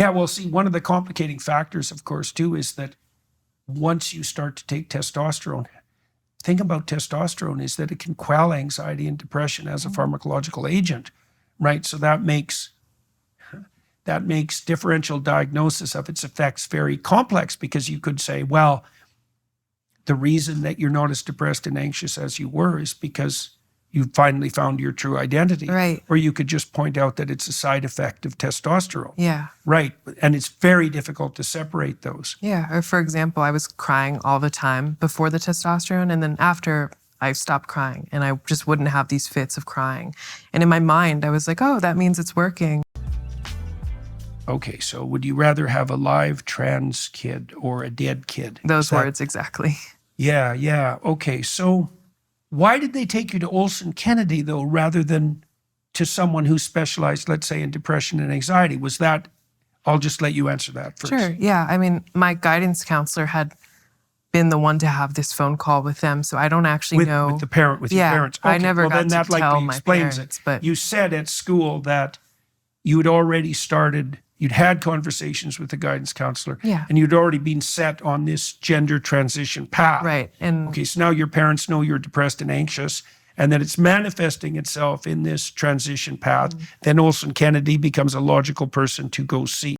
Yeah, well, see, one of the complicating factors, of course, too, is that once you start to take testosterone, thing about testosterone is that it can quell anxiety and depression as a pharmacological agent, right? So that makes differential diagnosis of its effects very complex, because you could say, well, the reason that you're not as depressed and anxious as you were is because you finally found your true identity. Right. Or you could just point out that it's a side effect of testosterone. Yeah. Right. And it's very difficult to separate those. Yeah. Or for example, I was crying all the time before the testosterone, and then after I stopped crying, and I just wouldn't have these fits of crying. And in my mind, I was like, oh, that means it's working. Okay, so would you rather have a live trans kid or a dead kid? Those words, exactly. Yeah, yeah. Okay, so why did they take you to Olson Kennedy, though, rather than to someone who specialized, let's say, in depression and anxiety? Was that, I'll just let you answer that first. Sure, yeah. I mean, my guidance counselor had been the one to have this phone call with them, so I don't actually know. With your parents. Okay, I never got then to that tell likely my explains parents, it. but you said at school that you had already started, you'd had conversations with the guidance counselor, yeah, and you'd already been set on this gender transition path. Right. And okay, so now your parents know you're depressed and anxious, and that it's manifesting itself in this transition path. Then Olson Kennedy becomes a logical person to go see.